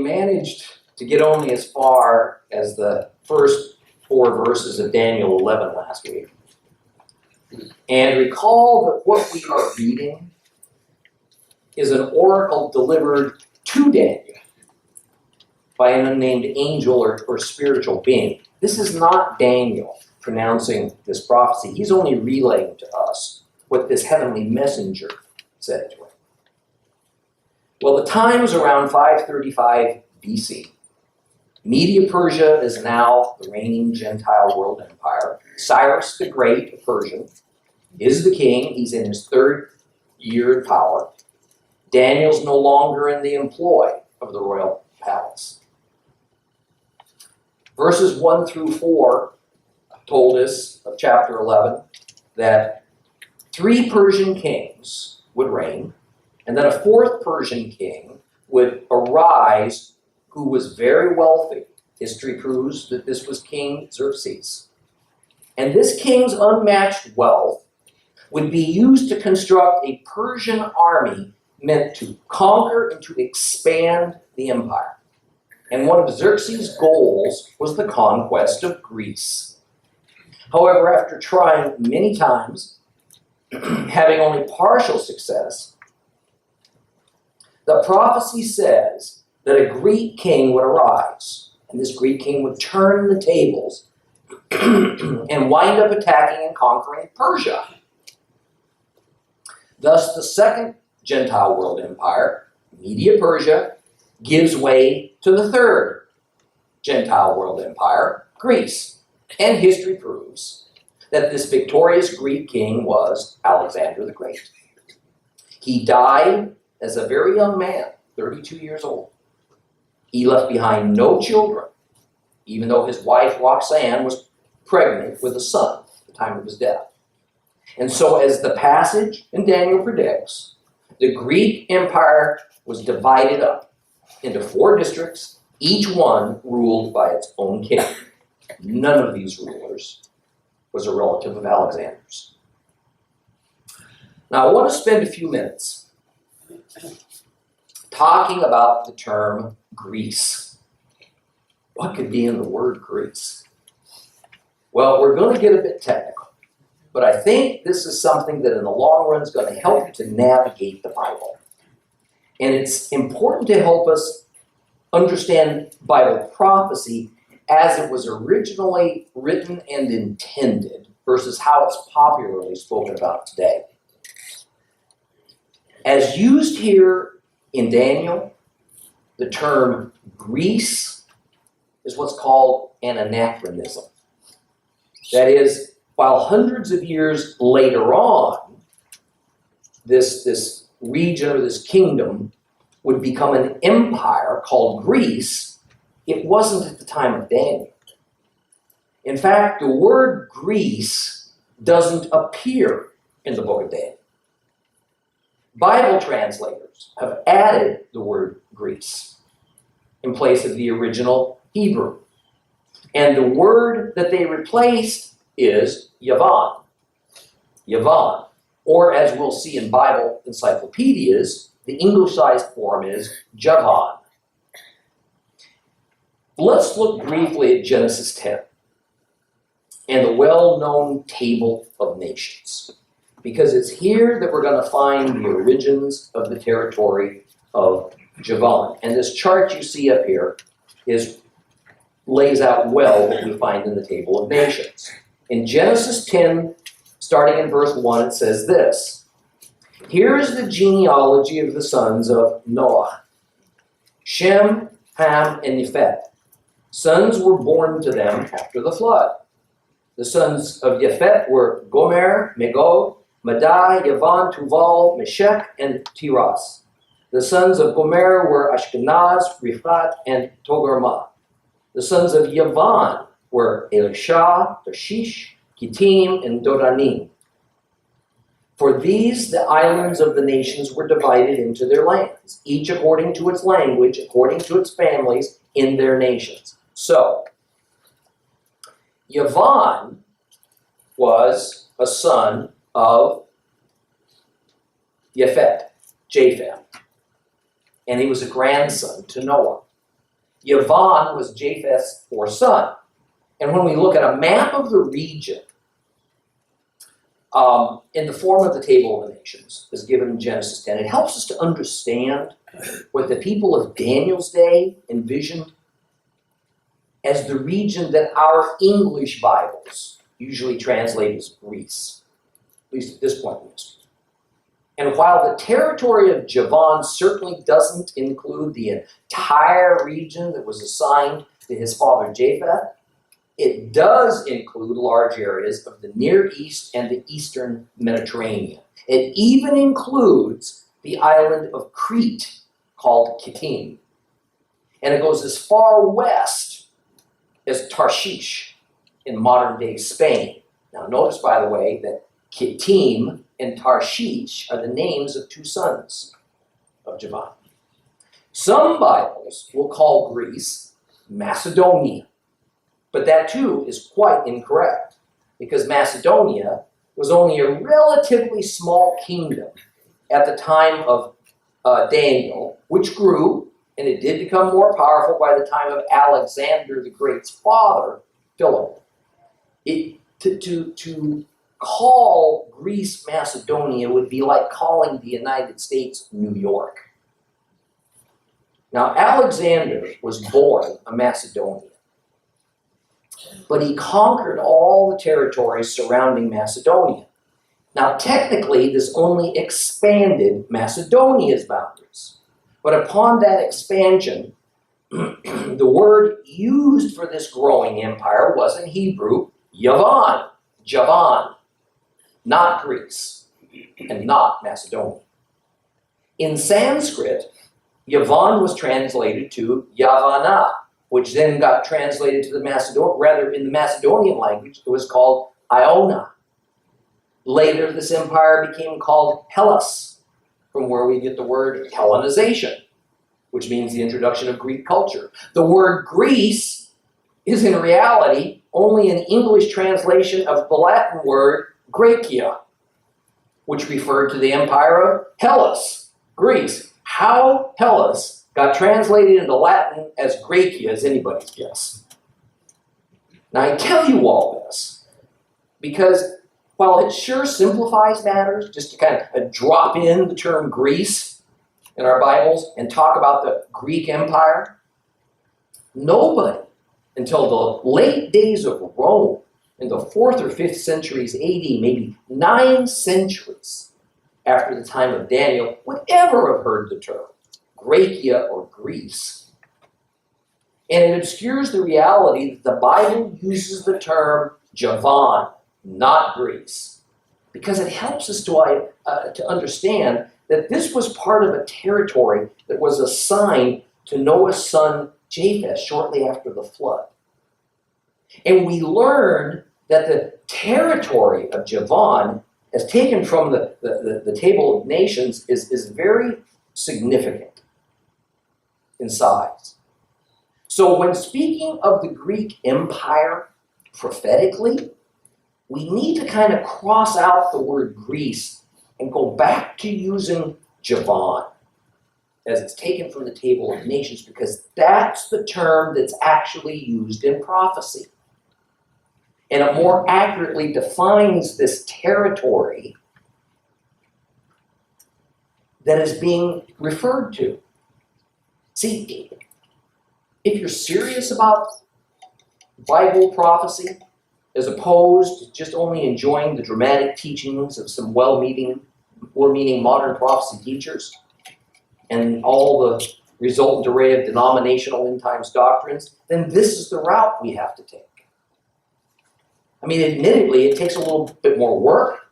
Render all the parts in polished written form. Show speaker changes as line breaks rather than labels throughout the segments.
managed to get only as far as the first 4 verses of Daniel 11 last week. And recall that what we are reading is an oracle delivered to Daniel by an unnamed angel or spiritual being. This is not Daniel pronouncing this prophecy. He's only relaying to us what this heavenly messenger said to him. Well, the time's around 535 BC. Media Persia is now the reigning Gentile world empire. Cyrus the Great of Persia is the king. He's in his 3rd year of power. Daniel's no longer in the employ of the royal palace. Verses 1 through 4 told us of chapter 11 that 3 Persian kings would reign, and then a 4th Persian king would arise who was very wealthy. History proves that this was King Xerxes. And this king's unmatched wealth would be used to construct a Persian army meant to conquer and to expand the empire. And one of Xerxes' goals was the conquest of Greece. However, after trying many times, having only partial success, the prophecy says that a Greek king would arise, and this Greek king would turn the tables and wind up attacking and conquering Persia. Thus, the second Gentile world empire, Media Persia, gives way to the 3rd Gentile world empire, Greece. And history proves that this victorious Greek king was Alexander the Great. He died as a very young man, 32 years old. He left behind no children, even though his wife Roxanne was pregnant with a son at the time of his death. And so, as the passage in Daniel predicts, the Greek empire was divided up into 4 districts, each one ruled by its own king. None of these rulers was a relative of Alexander's. Now, I want to spend a few minutes talking about the term Greece. What could be in the word Greece? Well, we're going to get a bit technical, but I think this is something that in the long run is going to help you to navigate the Bible. And it's important to help us understand Bible prophecy as it was originally written and intended versus how it's popularly spoken about today. As used here in Daniel, the term Greece is what's called an anachronism. That is, while hundreds of years later on, this region or this kingdom would become an empire called Greece, it wasn't at the time of Daniel. In fact, the word Greece doesn't appear in the book of Daniel. Bible translators have added the word Greece in place of the original Hebrew. And the word that they replaced is Yavan. Yavan. Or as we'll see in Bible encyclopedias, the English-sized form is Javan. Let's look briefly at Genesis 10 and the well-known Table of Nations, because it's here that we're going to find the origins of the territory of Javan. And this chart you see up here lays out well what we find in the Table of Nations. In Genesis 10, starting in verse 1, it says this: "Here is the genealogy of the sons of Noah, Shem, Ham, and Japheth. Sons were born to them after the flood. The sons of Japheth were Gomer, Magog, Madai, Yavan, Tuval, Meshech, and Tiras. The sons of Gomer were Ashkenaz, Riphat, and Togarmah. The sons of Yavan were Elisha, Tarshish, Kittim, and Dodanim. For these, the islands of the nations were divided into their lands, each according to its language, according to its families, in their nations." So, Yavan was a son of Japheth, and he was a grandson to Noah. Yavan was Japheth's fourth son. And when we look at a map of the region, in the form of the Table of the Nations, as given in Genesis 10, it helps us to understand what the people of Daniel's day envisioned as the region that our English Bibles usually translate as Greece, at least at this point in history. And while the territory of Javan certainly doesn't include the entire region that was assigned to his father Japheth, it does include large areas of the Near East and the Eastern Mediterranean. It even includes the island of Crete, called Kittim. And it goes as far west as Tarshish in modern-day Spain. Now notice, by the way, that Kittim and Tarshish are the names of two sons of Javan. Some Bibles will call Greece Macedonia, but that too is quite incorrect, because Macedonia was only a relatively small kingdom at the time of Daniel, which grew, and it did become more powerful by the time of Alexander the Great's father, Philip. To call Greece Macedonia would be like calling the United States New York. Now, Alexander was born a Macedonian, but he conquered all the territories surrounding Macedonia. Now, technically, this only expanded Macedonia's boundaries. But upon that expansion, the word used for this growing empire was in Hebrew, Javan, not Greece, and not Macedonia. In Sanskrit, Yavan was translated to Yavana, which then got translated to the in the Macedonian language, it was called Iona. Later, this empire became called Hellas, from where we get the word Hellenization, which means the introduction of Greek culture. The word Greece is in reality only an English translation of the Latin word Graecia, which referred to the empire of Hellas, Greece. How Hellas got translated into Latin as Graecia is anybody's guess. Now, I tell you all this because while it sure simplifies matters just to kind of drop in the term Greece in our Bibles and talk about the Greek Empire, nobody until the late days of Rome in the 4th or 5th centuries AD, maybe 9 centuries after the time of Daniel, would ever have heard the term Graecia or Greece. And it obscures the reality that the Bible uses the term Javan, not Greece, because it helps us to understand that this was part of a territory that was assigned to Noah's son Japheth shortly after the flood. And we learn that the territory of Javan, as taken from the Table of Nations, is very significant in size. So when speaking of the Greek Empire prophetically, we need to kind of cross out the word Greece and go back to using Javan as it's taken from the Table of Nations, because that's the term that's actually used in prophecy. And it more accurately defines this territory that is being referred to. See, if you're serious about Bible prophecy, as opposed to just only enjoying the dramatic teachings of some well-meaning modern prophecy teachers and all the resultant array of denominational end times doctrines, then this is the route we have to take. I mean, admittedly, it takes a little bit more work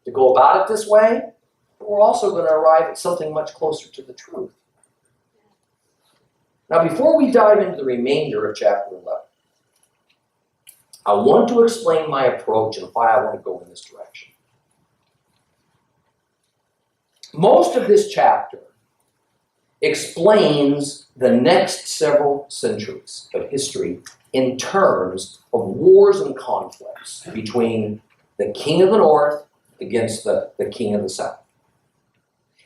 to go about it this way, but we're also going to arrive at something much closer to the truth. Now, before we dive into the remainder of chapter 11, I want to explain my approach and why I want to go in this direction. Most of this chapter explains the next several centuries of history in terms of wars and conflicts between the king of the north against the king of the south.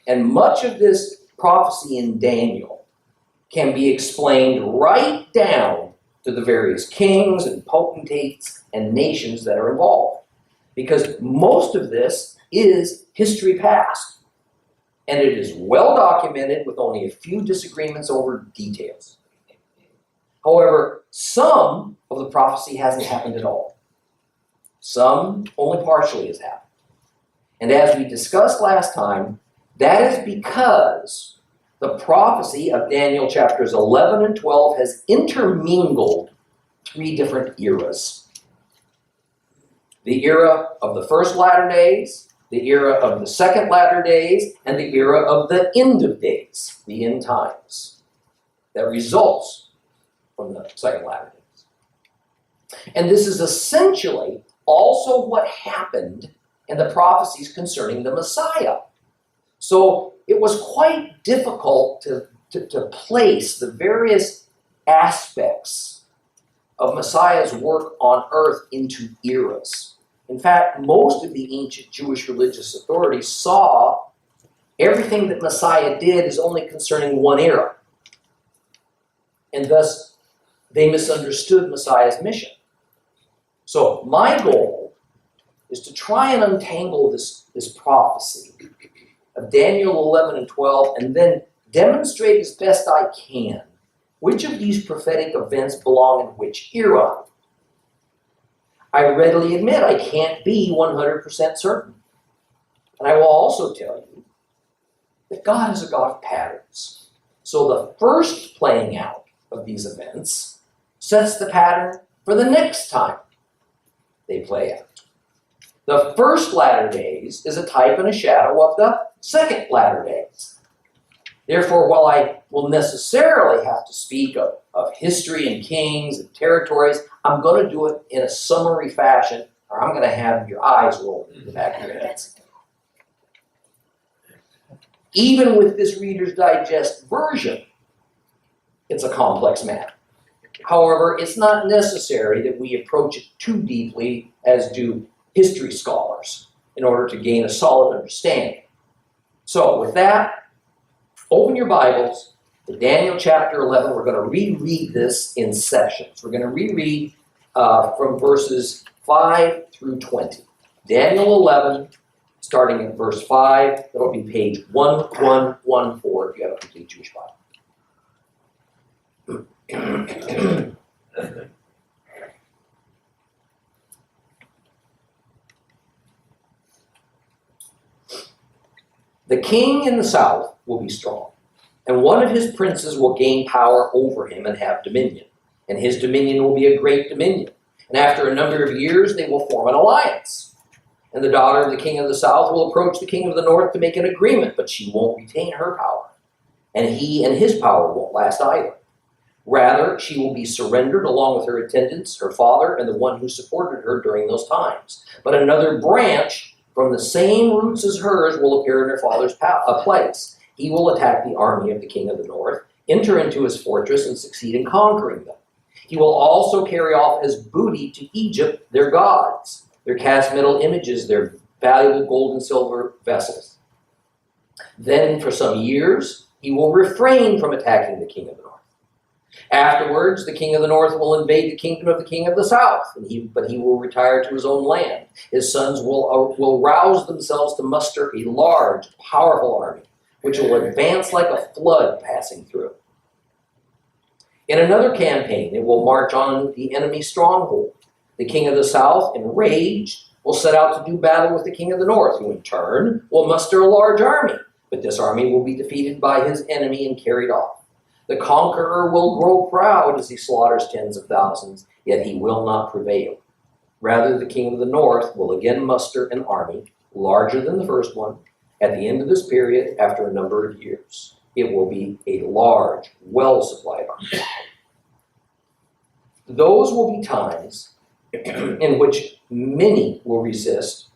And much of this prophecy in Daniel can be explained right down to the various kings and potentates and nations that are involved. Because most of this is history past, and it is well documented with only a few disagreements over details. However, some of the prophecy hasn't happened at all. Some only partially has happened. And as we discussed last time, that is because the prophecy of Daniel chapters 11 and 12 has intermingled 3 different eras. The era of the first latter days, the era of the second latter days, and the era of the end of days, the end times, that results from the second latter days. And this is essentially also what happened in the prophecies concerning the Messiah. So it was quite difficult to place the various aspects of Messiah's work on earth into eras. In fact, most of the ancient Jewish religious authorities saw everything that Messiah did as only concerning one era. And thus, they misunderstood Messiah's mission. So my goal is to try and untangle this prophecy of Daniel 11 and 12 and then demonstrate as best I can which of these prophetic events belong in which era. I readily admit I can't be 100% certain. And I will also tell you that God is a God of patterns. So the first playing out of these events sets the pattern for the next time they play out. The first latter days is a type and a shadow of the second latter days. Therefore, while I will necessarily have to speak of history and kings and territories, I'm going to do it in a summary fashion, or I'm going to have your eyes roll in the back of your heads. Even with this Reader's Digest version, it's a complex matter. However, it's not necessary that we approach it too deeply, as do history scholars, in order to gain a solid understanding. So with that, open your Bibles to Daniel chapter 11. We're going to reread this in sections. We're going to reread from verses 5 through 20. Daniel 11, starting at verse 5. That'll be page 1114 if you have a complete Jewish Bible. The king in the south will be strong, and one of his princes will gain power over him and have dominion. And his dominion will be a great dominion. And after a number of years, they will form an alliance. And the daughter of the king of the south will approach the king of the north to make an agreement, but she won't retain her power. And he and his power won't last either. Rather, she will be surrendered along with her attendants, her father, and the one who supported her during those times. But another branch from the same roots as hers will appear in her father's place. He will attack the army of the king of the north, enter into his fortress, and succeed in conquering them. He will also carry off as booty to Egypt their gods, their cast metal images, their valuable gold and silver vessels. Then for some years, he will refrain from attacking the king of the north. Afterwards, the king of the north will invade the kingdom of the king of the south, but he will retire to his own land. His sons will rouse themselves to muster a large, powerful army, which will advance like a flood passing through. In another campaign, it will march on the enemy's stronghold. The king of the south, enraged, will set out to do battle with the king of the north, who in turn will muster a large army, but this army will be defeated by his enemy and carried off. The conqueror will grow proud as he slaughters tens of thousands, yet he will not prevail. Rather, the king of the north will again muster an army larger than the first one at the end of this period after a number of years. It will be a large, well-supplied army. Those will be times in which many will resist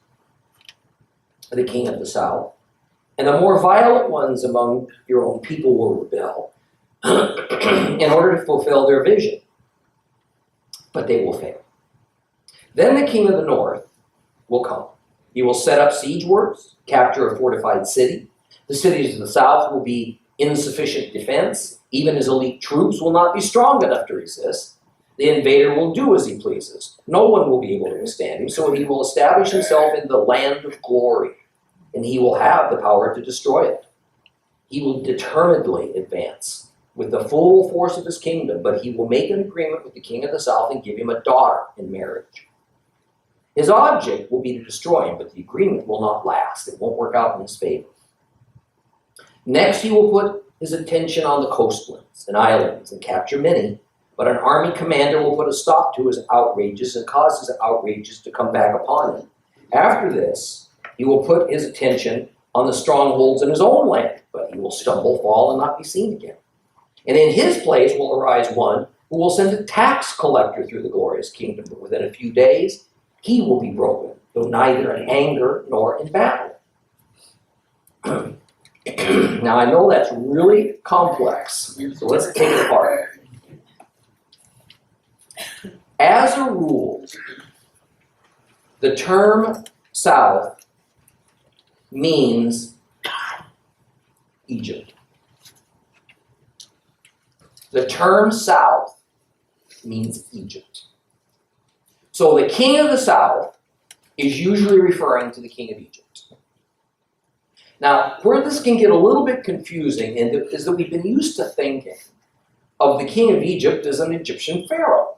the king of the south, and the more violent ones among your own people will rebel in order to fulfill their vision. But they will fail. Then the king of the north will come. He will set up siege works, capture a fortified city. The cities of the south will be insufficient defense. Even his elite troops will not be strong enough to resist. The invader will do as he pleases. No one will be able to withstand him, so he will establish himself in the land of glory, and he will have the power to destroy it. He will determinedly advance with the full force of his kingdom, but he will make an agreement with the king of the south and give him a daughter in marriage. His object will be to destroy him, but the agreement will not last. It won't work out in his favor. Next, he will put his attention on the coastlands and islands and capture many, but an army commander will put a stop to his outrages and cause his outrages to come back upon him. After this, he will put his attention on the strongholds in his own land, but he will stumble, fall, and not be seen again. And in his place will arise one who will send a tax collector through the glorious kingdom, but within a few days he will be broken, though neither in anger nor in battle. Now I know that's really complex, so let's take it apart. As a rule, the term south means Egypt. The term south means Egypt. So the king of the south is usually referring to the king of Egypt. Now, where this can get a little bit confusing is that we've been used to thinking of the king of Egypt as an Egyptian pharaoh.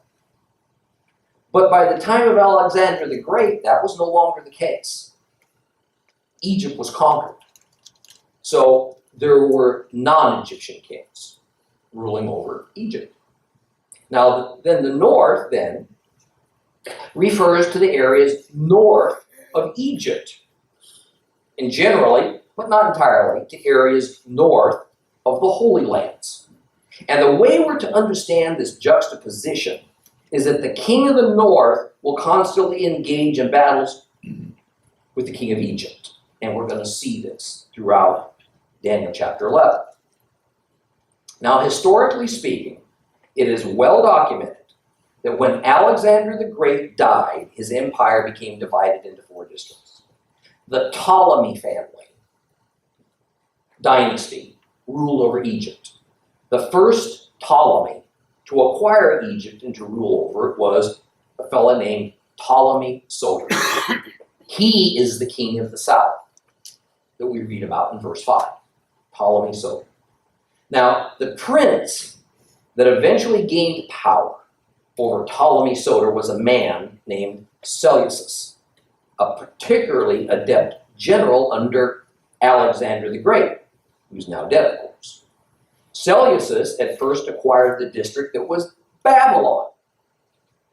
But by the time of Alexander the Great, that was no longer the case. Egypt was conquered. So there were non-Egyptian kings ruling over Egypt. Now, then the north, then, refers to the areas north of Egypt. And generally, but not entirely, to areas north of the Holy Lands. And the way we're to understand this juxtaposition is that the king of the north will constantly engage in battles with the king of Egypt. And we're going to see this throughout Daniel chapter 11. Now, historically speaking, it is well documented that when Alexander the Great died, his empire became divided into 4 districts. The Ptolemy family dynasty ruled over Egypt. The first Ptolemy to acquire Egypt and to rule over it was a fellow named Ptolemy Soter. He is the king of the south that we read about in verse 5. Ptolemy Soter. Now, the prince that eventually gained power over Ptolemy Soter was a man named Seleucus, a particularly adept general under Alexander the Great, who's now dead, of course. Seleucus at first acquired the district that was Babylon.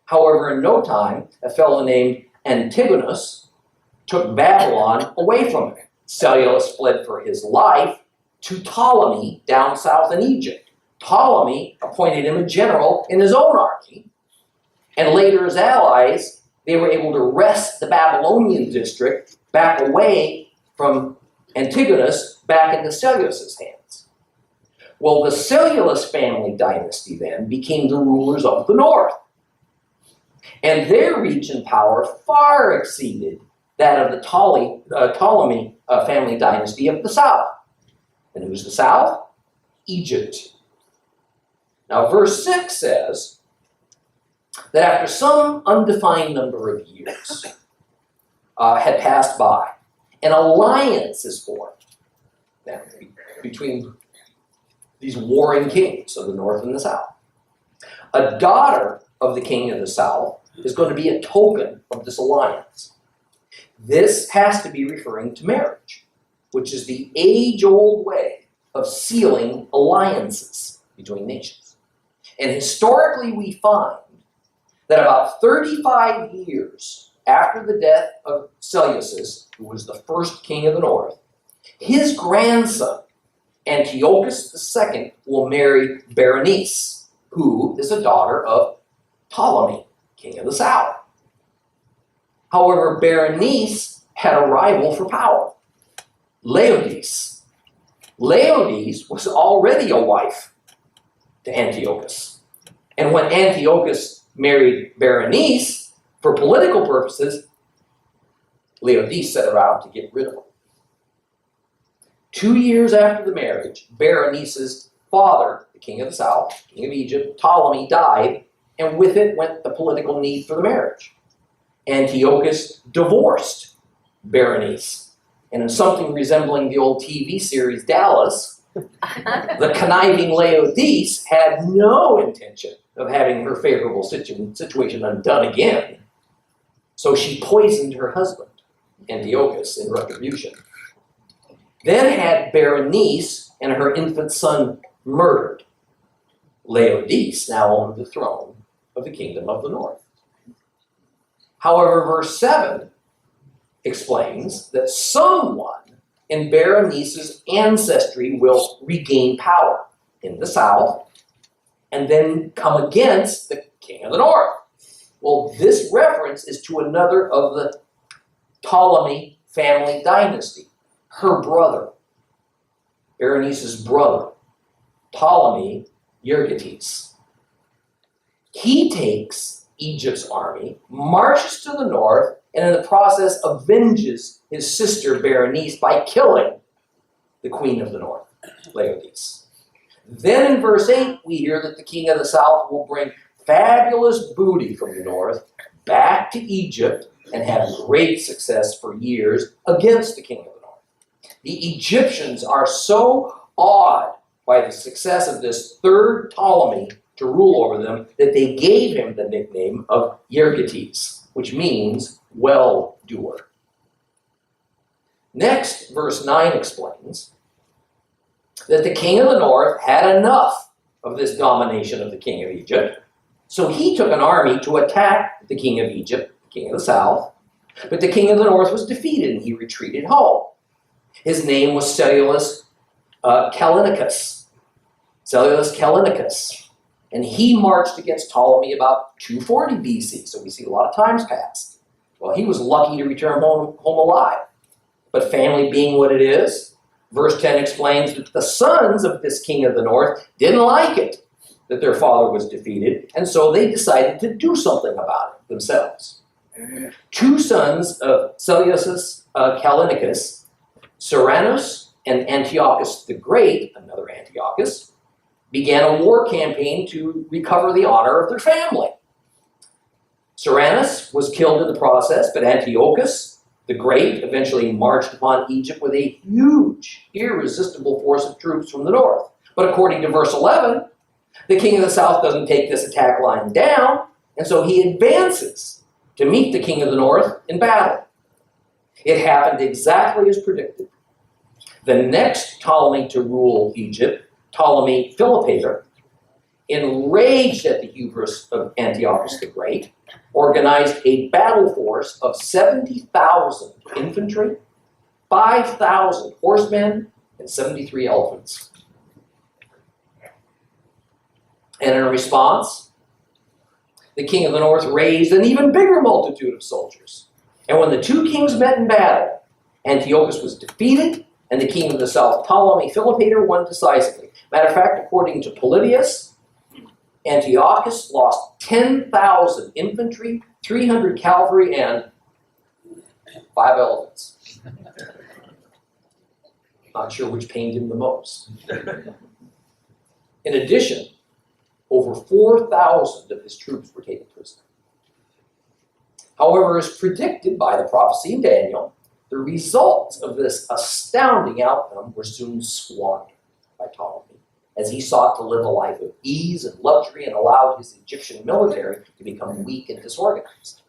However, in no time, a fellow named Antigonus took Babylon away from him. Seleucus fled for his life to Ptolemy down south in Egypt. Ptolemy appointed him a general in his own army, and later as allies, they were able to wrest the Babylonian district back away from Antigonus back into Seleucus' hands. Well, the Seleucus family dynasty then became the rulers of the north, and their reach and power far exceeded that of the Ptolemy family dynasty of the south. And who's the south? Egypt. Now, verse 6 says that after some undefined number of years had passed by, an alliance is formed between these warring kings of the north and the south. A daughter of the king of the south is going to be a token of this alliance. This has to be referring to marriage, which is the age-old way of sealing alliances between nations. And historically, we find that about 35 years after the death of Seleucus, who was the first king of the north, his grandson, Antiochus II, will marry Berenice, who is a daughter of Ptolemy, king of the south. However, Berenice had a rival for power, Laodice. Laodice was already a wife to Antiochus. And when Antiochus married Berenice, for political purposes, Laodice set around to get rid of her. 2 years after the marriage, Berenice's father, the king of the south, king of Egypt, Ptolemy, died, and with it went the political need for the marriage. Antiochus divorced Berenice, and in something resembling the old TV series Dallas, the conniving Laodice had no intention of having her favorable situation undone again, so she poisoned her husband, Antiochus, in retribution. Then had Berenice and her infant son murdered. Laodice now owned the throne of the kingdom of the north. However, verse 7 explains that someone in Berenice's ancestry will regain power in the south and then come against the king of the north. Well, this reference is to another of the Ptolemy family dynasty, her brother, Berenice's brother, Ptolemy Euergetes. He takes Egypt's army, marches to the north, and in the process avenges his sister Berenice by killing the queen of the north, Laodice. Then in verse 8, we hear that the king of the south will bring fabulous booty from the north back to Egypt and have great success for years against the king of the north. The Egyptians are so awed by the success of this third Ptolemy to rule over them that they gave him the nickname of Euergetes, which means well-doer. Next, verse 9 explains that the king of the north had enough of this domination of the king of Egypt, so he took an army to attack the king of Egypt, the king of the south, but the king of the north was defeated and he retreated home. His name was Seleucus Callinicus. And he marched against Ptolemy about 240 BC, so we see a lot of times passed. Well, he was lucky to return home alive. But family being what it is, verse 10 explains that the sons of this king of the north didn't like it that their father was defeated, and so they decided to do something about it themselves. 2 sons of Seleucus Callinicus, Cyrannus and Antiochus the Great, another Antiochus, began a war campaign to recover the honor of their family. Cyrannus was killed in the process, but Antiochus the Great eventually marched upon Egypt with a huge, irresistible force of troops from the north. But according to verse 11, the king of the south doesn't take this attack line down, and so he advances to meet the king of the north in battle. It happened exactly as predicted. The next Ptolemy to rule Egypt, Ptolemy Philopator, enraged at the hubris of Antiochus the Great, organized a battle force of 70,000 infantry, 5,000 horsemen, and 73 elephants. And in response, the king of the north raised an even bigger multitude of soldiers. And when the 2 kings met in battle, Antiochus was defeated, and the king of the south, Ptolemy Philopator, won decisively. Matter of fact, according to Polybius, Antiochus lost 10,000 infantry, 300 cavalry, and 5 elephants. Not sure which pained him the most. In addition, over 4,000 of his troops were taken prisoner. However, as predicted by the prophecy in Daniel, the results of this astounding outcome were soon squandered by Ptolemy, as he sought to live a life of ease and luxury and allowed his Egyptian military to become weak and disorganized.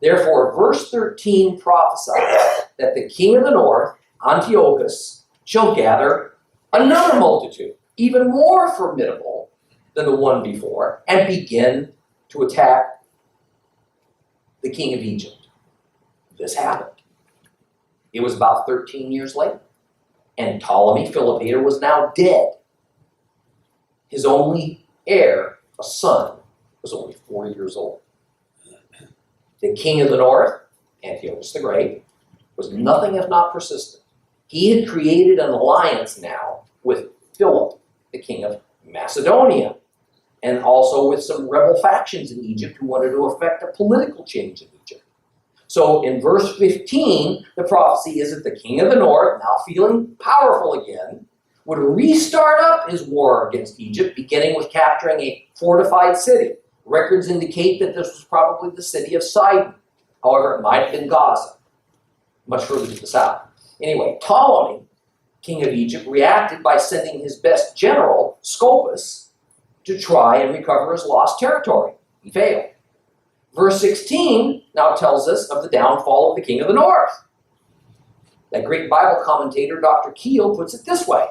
Therefore, verse 13 prophesies that the king of the north, Antiochus, shall gather another multitude, even more formidable than the one before, and begin to attack the king of Egypt. This happened. It was about 13 years later, and Ptolemy Philopator was now dead. His only heir, a son, was only 4 years old. The king of the north, Antiochus the Great, was nothing if not persistent. He had created an alliance now with Philip, the king of Macedonia, and also with some rebel factions in Egypt who wanted to effect a political change in Egypt. So in verse 15, the prophecy is that the king of the north, now feeling powerful again, would restart up his war against Egypt, beginning with capturing a fortified city. Records indicate that this was probably the city of Sidon. However, it might have been Gaza, much further to the south. Anyway, Ptolemy, king of Egypt, reacted by sending his best general, Scopas, to try and recover his lost territory. He failed. Verse 16 now tells us of the downfall of the king of the north. That great Bible commentator, Dr. Keel, puts it this way.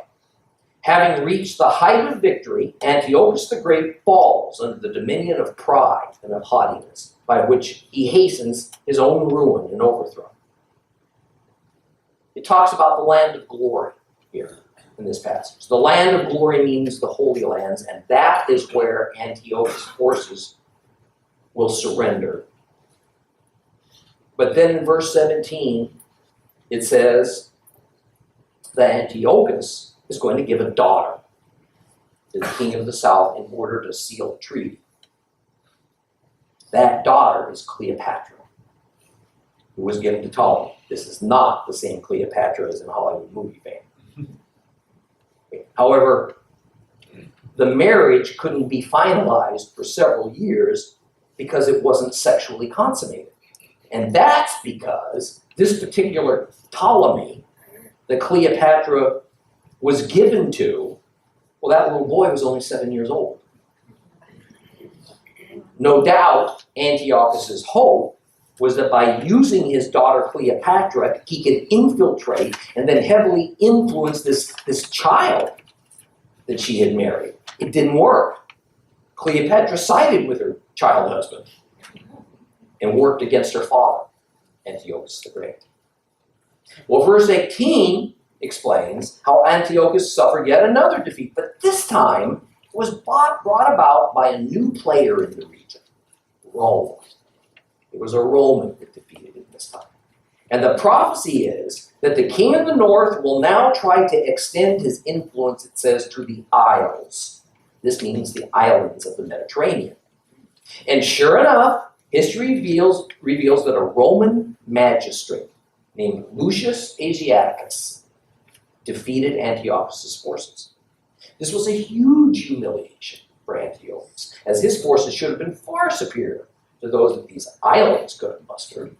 Having reached the height of victory, Antiochus the Great falls under the dominion of pride and of haughtiness, by which he hastens his own ruin and overthrow. It talks about the land of glory here in this passage. The land of glory means the Holy Lands, and that is where Antiochus' forces will surrender. But then in verse 17, it says that Antiochus is going to give a daughter to the king of the south in order to seal a treaty. That daughter is Cleopatra, who was given to Ptolemy. This is not the same Cleopatra as in Hollywood movie fame. However, the marriage couldn't be finalized for several years because it wasn't sexually consummated. And that's because this particular Ptolemy that Cleopatra was given to, well, that little boy was only 7 years old. No doubt, Antiochus' hope was that by using his daughter Cleopatra, he could infiltrate and then heavily influence this child that she had married. It didn't work. Cleopatra sided with her child husband and worked against her father, Antiochus the Great. Well, verse 18 explains how Antiochus suffered yet another defeat, but this time it was brought about by a new player in the region, Rome. It was a Roman that defeated him this time. And the prophecy is that the king of the north will now try to extend his influence, it says, to the isles. This means the islands of the Mediterranean. And sure enough, history reveals that a Roman magistrate named Lucius Asiaticus defeated Antiochus' forces. This was a huge humiliation for Antiochus, as his forces should have been far superior to those that these islands could have mustered.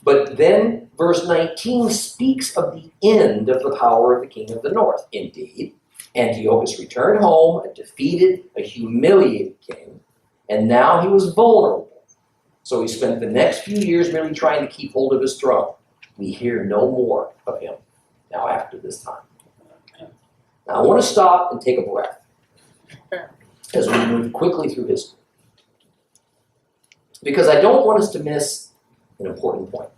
But then verse 19 speaks of the end of the power of the king of the north. Indeed, Antiochus returned home, a defeated, a humiliated king, and now he was vulnerable. So he spent the next few years merely trying to keep hold of his throne. We hear no more of him now after this time. Now I want to stop and take a breath as we move quickly through history, because I don't want us to miss an important point.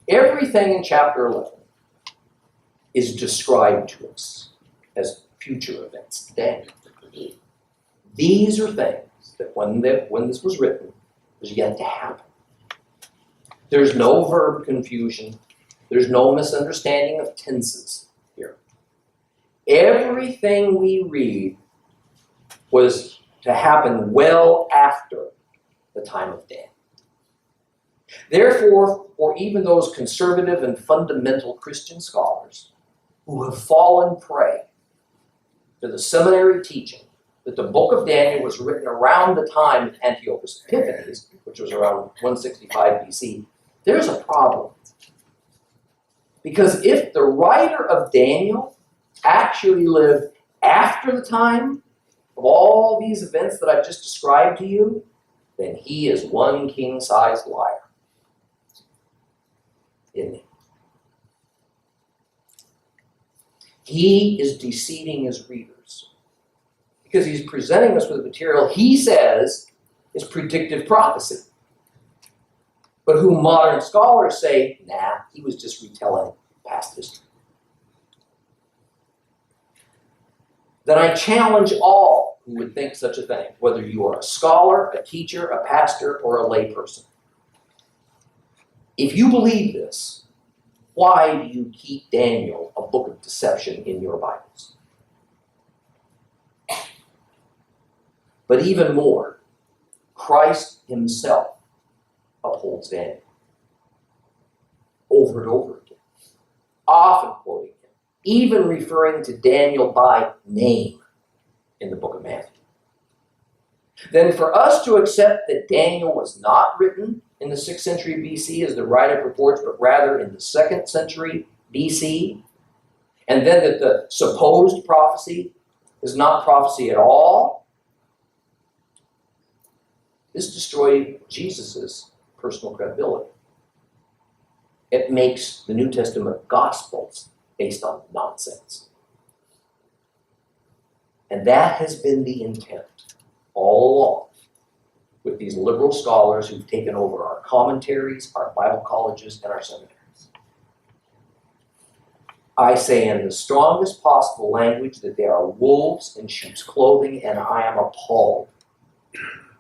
Everything in chapter 11 is described to us as future events today. These are things that when this was written was yet to happen. There's no verb confusion. There's no misunderstanding of tenses here. Everything we read was to happen well after the time of Daniel. Therefore, for even those conservative and fundamental Christian scholars who have fallen prey to the seminary teaching that the book of Daniel was written around the time of Antiochus Epiphanes, which was around 165 BC, there's a problem. Because if the writer of Daniel actually lived after the time of all these events that I've just described to you, then he is one king-sized liar. Isn't he? He is deceiving his readers because he's presenting us with material he says is predictive prophecy, but who modern scholars say, nah, he was just retelling past history. Then I challenge all who would think such a thing, whether you are a scholar, a teacher, a pastor, or a layperson. If you believe this, why do you keep Daniel a book of deception in your Bibles? But even more, Christ himself upholds Daniel over and over again, often quoting him, even referring to Daniel by name in the book of Matthew. Then for us to accept that Daniel was not written in the 6th century BC as the writer purports, but rather in the 2nd century BC, and then that the supposed prophecy is not prophecy at all, this destroyed Jesus' personal credibility. It makes the New Testament Gospels based on nonsense. And that has been the intent all along with these liberal scholars who've taken over our commentaries, our Bible colleges, and our seminaries. I say in the strongest possible language that they are wolves in sheep's clothing, and I am appalled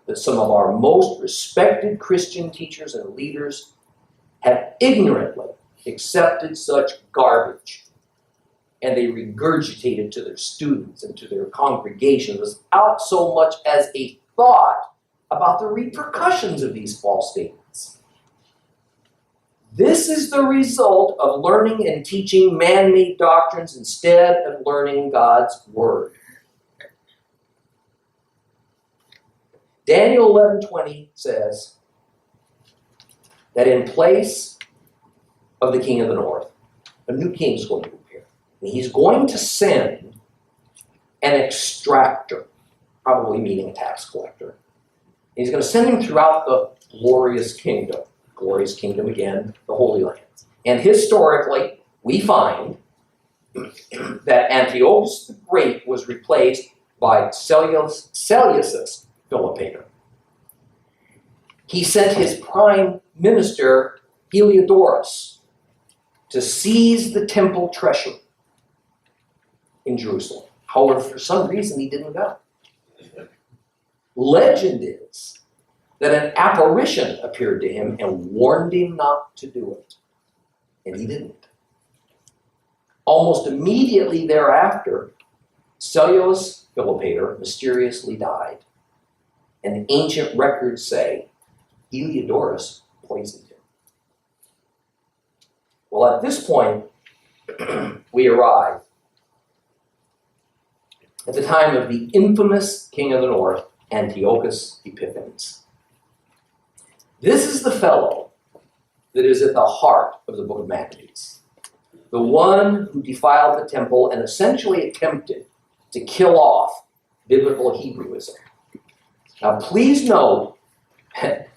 that some of our most respected Christian teachers and leaders have ignorantly accepted such garbage, and they regurgitate it to their students and to their congregations without so much as a thought about the repercussions of these false statements. This is the result of learning and teaching man-made doctrines instead of learning God's Word. Daniel 11:20 says that in place of the king of the north, a new king is going to appear. And he's going to send an extractor, probably meaning a tax collector. He's going to send him throughout the glorious kingdom again, the Holy Land. And historically, we find that Antiochus the Great was replaced by Seleucus Philopator. He sent his prime minister, Heliodorus, to seize the temple treasury in Jerusalem. However, for some reason, he didn't go. Legend is that an apparition appeared to him and warned him not to do it. And he didn't. Almost immediately thereafter, Seleucus Philopator mysteriously died. And ancient records say Heliodorus poisoned him. Well, at this point, we arrive at the time of the infamous king of the north, Antiochus Epiphanes. This is the fellow that is at the heart of the book of Maccabees, the one who defiled the temple and essentially attempted to kill off biblical Hebrewism. Now, please note that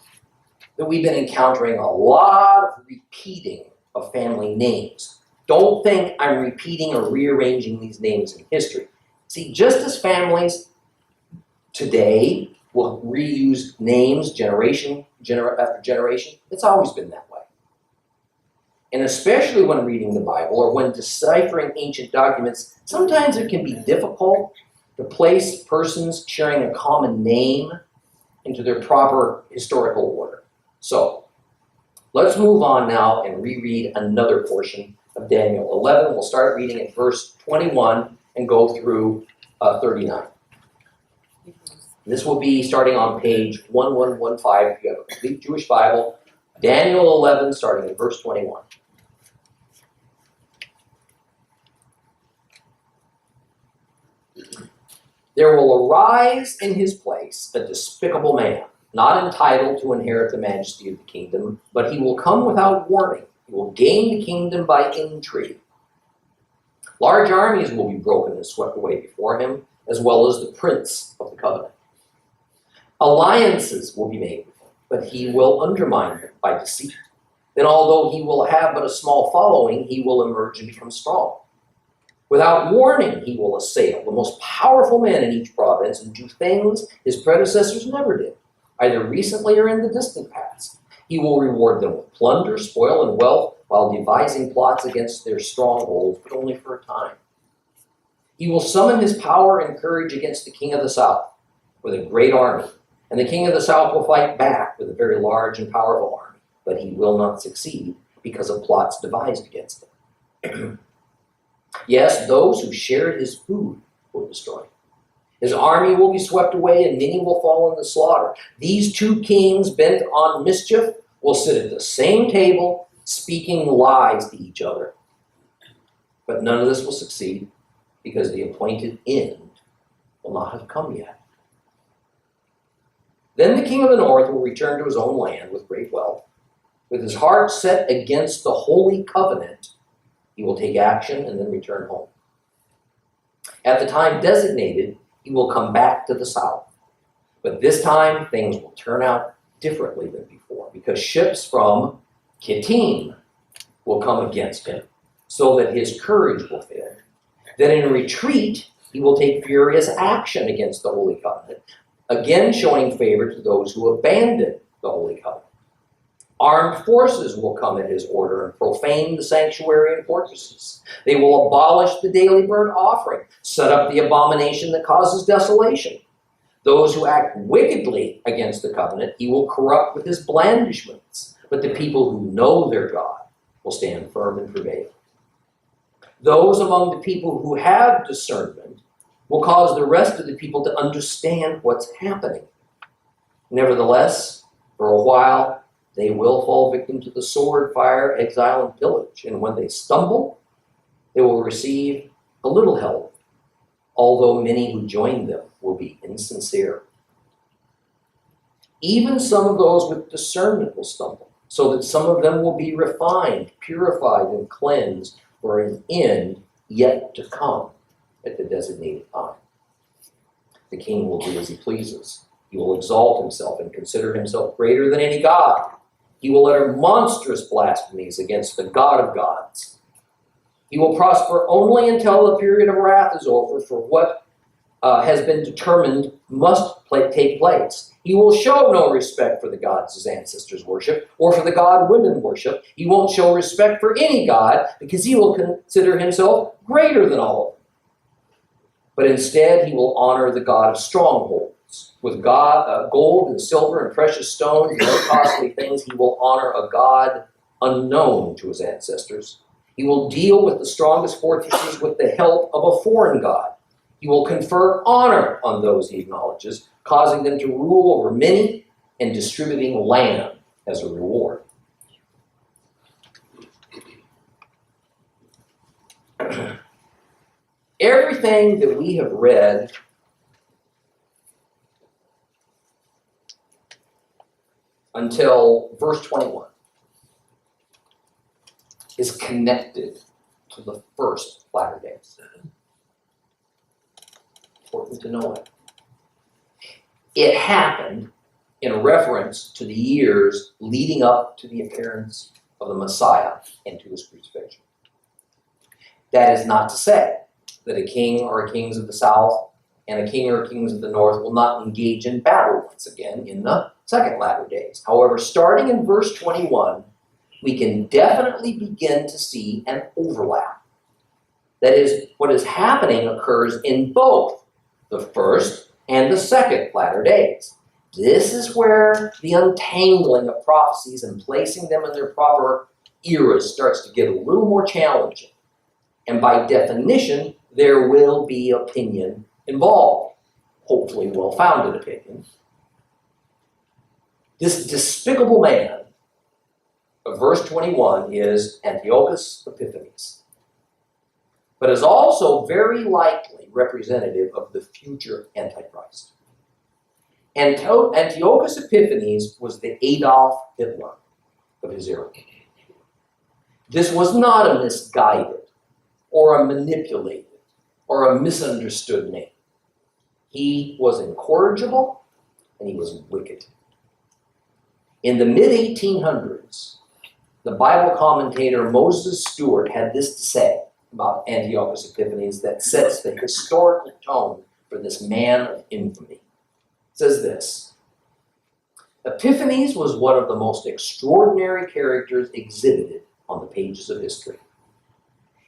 we've been encountering a lot of repeating of family names. Don't think I'm repeating or rearranging these names in history. See, just as families today will reuse names generation after generation, it's always been that way. And especially when reading the Bible or when deciphering ancient documents, sometimes it can be difficult to place persons sharing a common name into their proper historical order. So, let's move on now and reread another portion of Daniel 11. We'll start reading at verse 21 and go through 39. This will be starting on page 1115 if you have a complete Jewish Bible. Daniel 11, starting at verse 21. There will arise in his place a despicable man, not entitled to inherit the majesty of the kingdom, but he will come without warning. He will gain the kingdom by intrigue. Large armies will be broken and swept away before him, as well as the prince of the covenant. Alliances will be made with him, but he will undermine them by deceit. Then, although he will have but a small following, he will emerge and become strong. Without warning, he will assail the most powerful men in each province and do things his predecessors never did, either recently or in the distant past. He will reward them with plunder, spoil, and wealth while devising plots against their strongholds, but only for a time. He will summon his power and courage against the king of the south with a great army, and the king of the south will fight back with a very large and powerful army, but he will not succeed because of plots devised against him. Yes, those who shared his food will destroy him, His army will be swept away, and many will fall in the slaughter. These two kings bent on mischief will sit at the same table, speaking lies to each other. But none of this will succeed, because the appointed end will not have come yet. Then the king of the north will return to his own land with great wealth. With his heart set against the holy covenant, he will take action and then return home. At the time designated, he will come back to the south. But this time, things will turn out differently than before, because ships from Kittim will come against him, so that his courage will fail. Then in retreat, he will take furious action against the Holy Covenant, again showing favor to those who abandon the Holy Covenant. Armed forces will come at his order and profane the sanctuary and fortresses. They will abolish the daily burnt offering, set up the abomination that causes desolation. Those who act wickedly against the covenant, he will corrupt with his blandishments. But the people who know their God will stand firm and prevail. Those among the people who have discernment will cause the rest of the people to understand what's happening. Nevertheless, for a while, they will fall victim to the sword, fire, exile, and pillage. And when they stumble, they will receive a little help, although many who join them will be insincere. Even some of those with discernment will stumble, so that some of them will be refined, purified, and cleansed for an end yet to come at the designated time. The king will do as he pleases. He will exalt himself and consider himself greater than any god. He will utter monstrous blasphemies against the God of gods. He will prosper only until the period of wrath is over, for what has been determined must take place. He will show no respect for the gods his ancestors worship, or for the God women worship. He won't show respect for any god, because he will consider himself greater than all of them. But instead, he will honor the God of strongholds. With gold and silver and precious stones and other costly things, he will honor a God unknown to his ancestors. He will deal with the strongest fortresses with the help of a foreign god. He will confer honor on those he acknowledges, causing them to rule over many and distributing land as a reward. Everything that we have read until verse 21 is connected to the first latter days. Important to know it. It happened in reference to the years leading up to the appearance of the Messiah and to his crucifixion. That is not to say that a king or kings of the south and a king or kings of the north will not engage in battle once again in the second latter days. However, starting in verse 21, we can definitely begin to see an overlap. That is, what is happening occurs in both the first and the second latter days. This is where the untangling of prophecies and placing them in their proper eras starts to get a little more challenging. And by definition, there will be opinion involved. Hopefully well-founded opinion. This despicable man of verse 21 is Antiochus Epiphanes, but is also very likely representative of the future Antichrist. Antiochus Epiphanes was the Adolf Hitler of his era. This was not a misguided or a manipulated or a misunderstood name. He was incorrigible and he was wicked. In the mid-1800s, the Bible commentator Moses Stewart had this to say about Antiochus Epiphanes that sets the historical tone for this man of infamy. It says this: Epiphanes was one of the most extraordinary characters exhibited on the pages of history.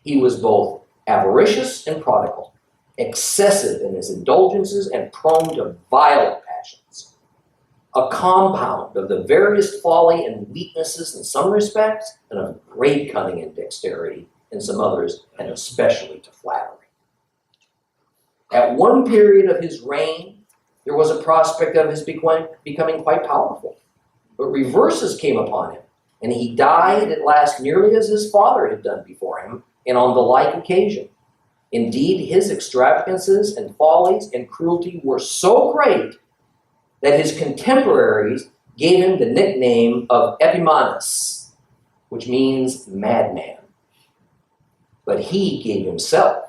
He was both avaricious and prodigal, excessive in his indulgences and prone to violent passions. A compound of the various folly and weaknesses in some respects, and of great cunning and dexterity in some others, and especially to flattery. At one period of his reign, there was a prospect of his becoming quite powerful. But reverses came upon him, and he died at last nearly as his father had done before him, and on the like occasion. Indeed, his extravagances and follies and cruelty were so great that his contemporaries gave him the nickname of Epimanes, which means madman. But he gave himself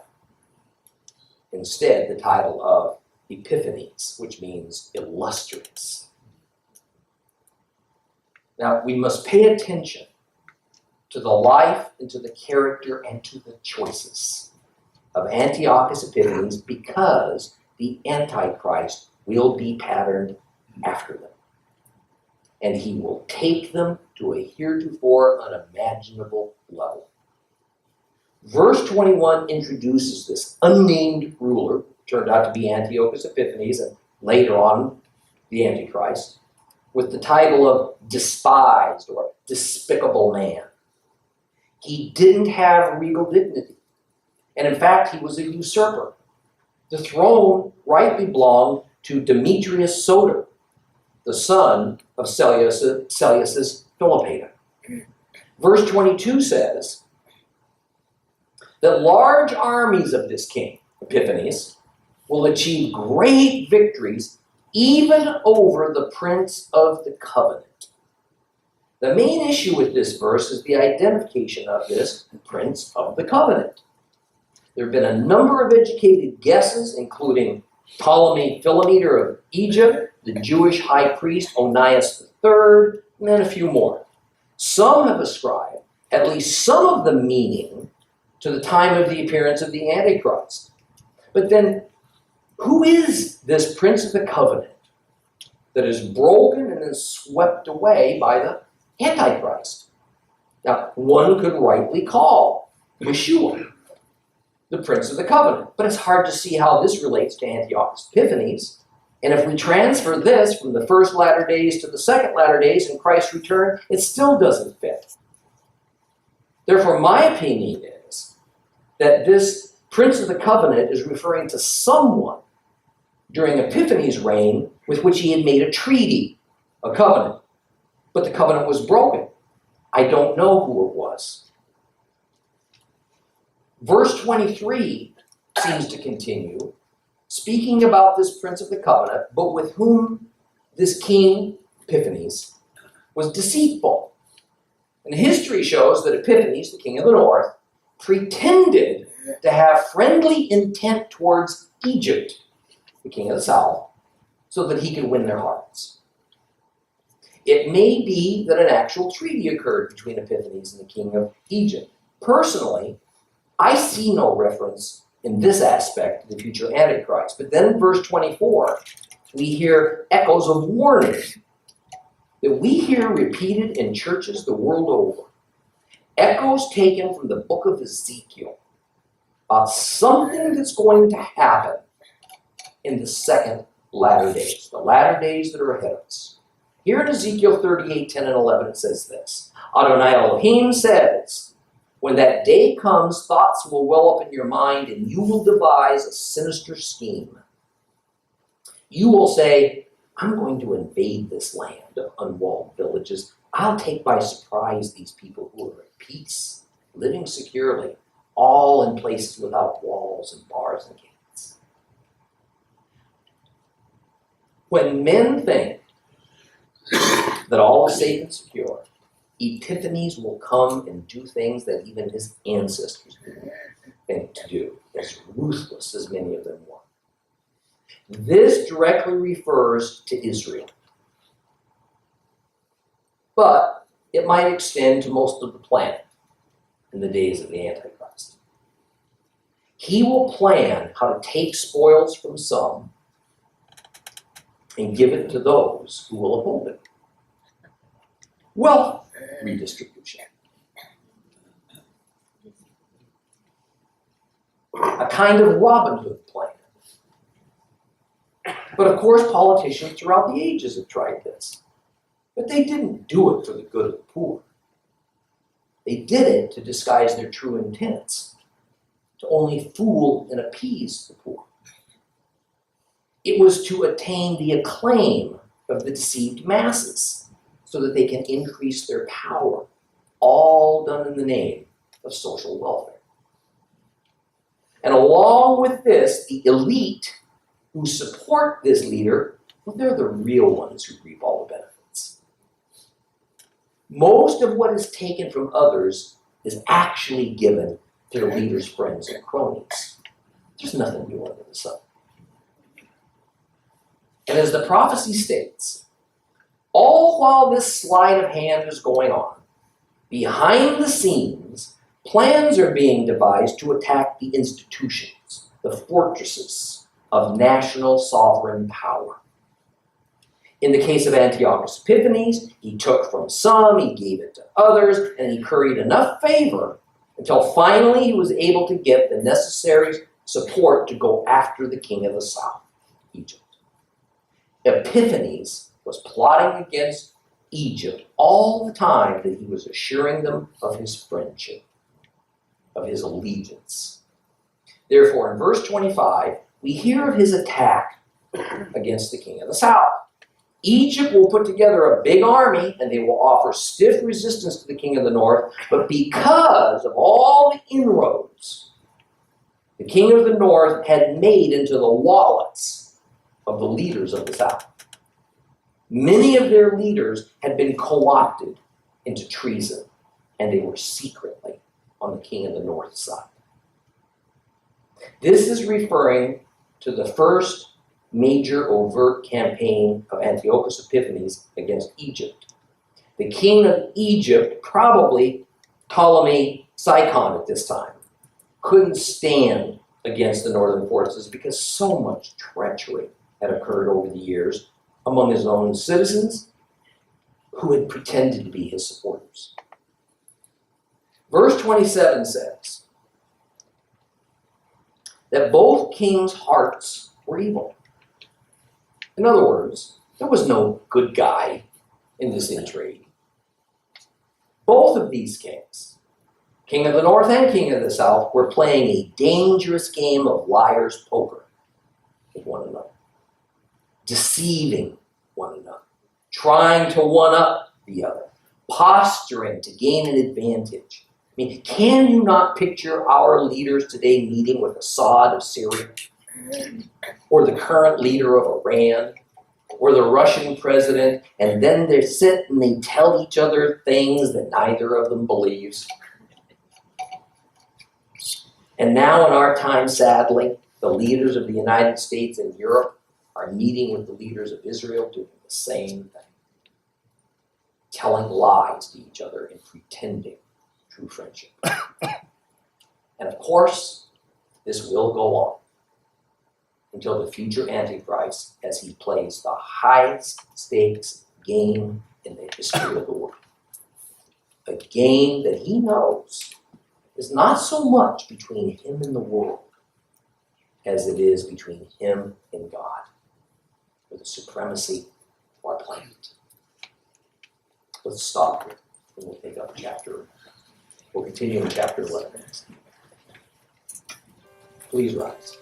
instead the title of Epiphanes, which means illustrious. Now, we must pay attention to the life and to the character and to the choices of Antiochus Epiphanes, because the Antichrist will be patterned after them. And he will take them to a heretofore unimaginable level. Verse 21 introduces this unnamed ruler, turned out to be Antiochus Epiphanes, and later on the Antichrist, with the title of despised or despicable man. He didn't have regal dignity. And in fact, he was a usurper. The throne rightly belonged to Demetrius Soter, the son of Seleucus Philopator. Verse 22 says that large armies of this king, Epiphanes, will achieve great victories even over the Prince of the Covenant. The main issue with this verse is the identification of this Prince of the Covenant. There have been a number of educated guesses, including Ptolemy Philometor of Egypt, the Jewish high priest Onias III, and then a few more. Some have ascribed at least some of the meaning to the time of the appearance of the Antichrist. But then, who is this Prince of the Covenant that is broken and then swept away by the Antichrist? Now, one could rightly call Yeshua the Prince of the Covenant, but it's hard to see how this relates to Antiochus Epiphanes. And if we transfer this from the first latter days to the second latter days in Christ's return, it still doesn't fit. Therefore, my opinion is that this Prince of the Covenant is referring to someone during Epiphanes' reign with which he had made a treaty, a covenant. But the covenant was broken. I don't know who it was. Verse 23 seems to continue, speaking about this Prince of the Covenant, but with whom this king, Epiphanes, was deceitful. And history shows that Epiphanes, the king of the north, pretended to have friendly intent towards Egypt, the king of the south, so that he could win their hearts. It may be that an actual treaty occurred between Epiphanes and the king of Egypt. Personally, I see no reference in this aspect to the future Antichrist. But then in verse 24, we hear echoes of warning that we hear repeated in churches the world over. Echoes taken from the book of Ezekiel about something that's going to happen in the second latter days, the latter days that are ahead of us. Here in Ezekiel 38, 10 and 11, it says this. Adonai Elohim says, when that day comes, thoughts will well up in your mind, and you will devise a sinister scheme. You will say, I'm going to invade this land of unwalled villages. I'll take by surprise these people who are at peace, living securely, all in places without walls and bars and gates. When men think that all is safe and secure, Epiphanes will come and do things that even his ancestors didn't think to do, as ruthless as many of them were. This directly refers to Israel. But it might extend to most of the planet in the days of the Antichrist. He will plan how to take spoils from some and give it to those who will uphold it. Wealth redistribution. A kind of Robin Hood plan. But of course, politicians throughout the ages have tried this. But they didn't do it for the good of the poor. They did it to disguise their true intents, to only fool and appease the poor. It was to attain the acclaim of the deceived masses so that they can increase their power, all done in the name of social welfare. And along with this, the elite who support this leader, well, they're the real ones who reap all the benefits. Most of what is taken from others is actually given to the leader's friends and cronies. There's nothing new under the sun. And as the prophecy states, all while this sleight of hand is going on, behind the scenes, plans are being devised to attack the institutions, the fortresses of national sovereign power. In the case of Antiochus Epiphanes, he took from some, he gave it to others, and he curried enough favor until finally he was able to get the necessary support to go after the king of the south, Egypt. Epiphanes was plotting against Egypt all the time that he was assuring them of his friendship, of his allegiance. Therefore, in verse 25, we hear of his attack against the king of the south. Egypt will put together a big army and they will offer stiff resistance to the king of the north, but because of all the inroads the king of the north had made into the wallets of the leaders of the south, many of their leaders had been co-opted into treason, and they were secretly on the king of the north side. This is referring to the first major overt campaign of Antiochus Epiphanes against Egypt. The king of Egypt, probably Ptolemy Physcon at this time, couldn't stand against the northern forces because so much treachery had occurred over the years among his own citizens who had pretended to be his supporters. Verse 27 says that both kings' hearts were evil. In other words, there was no good guy in this intrigue. Both of these kings, king of the north and king of the south, were playing a dangerous game of liar's poker with one another, deceiving one another, trying to one-up the other, posturing to gain an advantage. I mean, can you not picture our leaders today meeting with Assad of Syria, or the current leader of Iran, or the Russian president, and then they sit and they tell each other things that neither of them believes? And now in our time, sadly, the leaders of the United States and Europe are meeting with the leaders of Israel doing the same thing, telling lies to each other and pretending true friendship. And of course, this will go on until the future Antichrist, as he plays the highest stakes game in the history of the world. A game that he knows is not so much between him and the world as it is between him and God, for the supremacy of our planet. Let's stop here, and we'll pick up we'll continue in chapter 11 next. Please rise.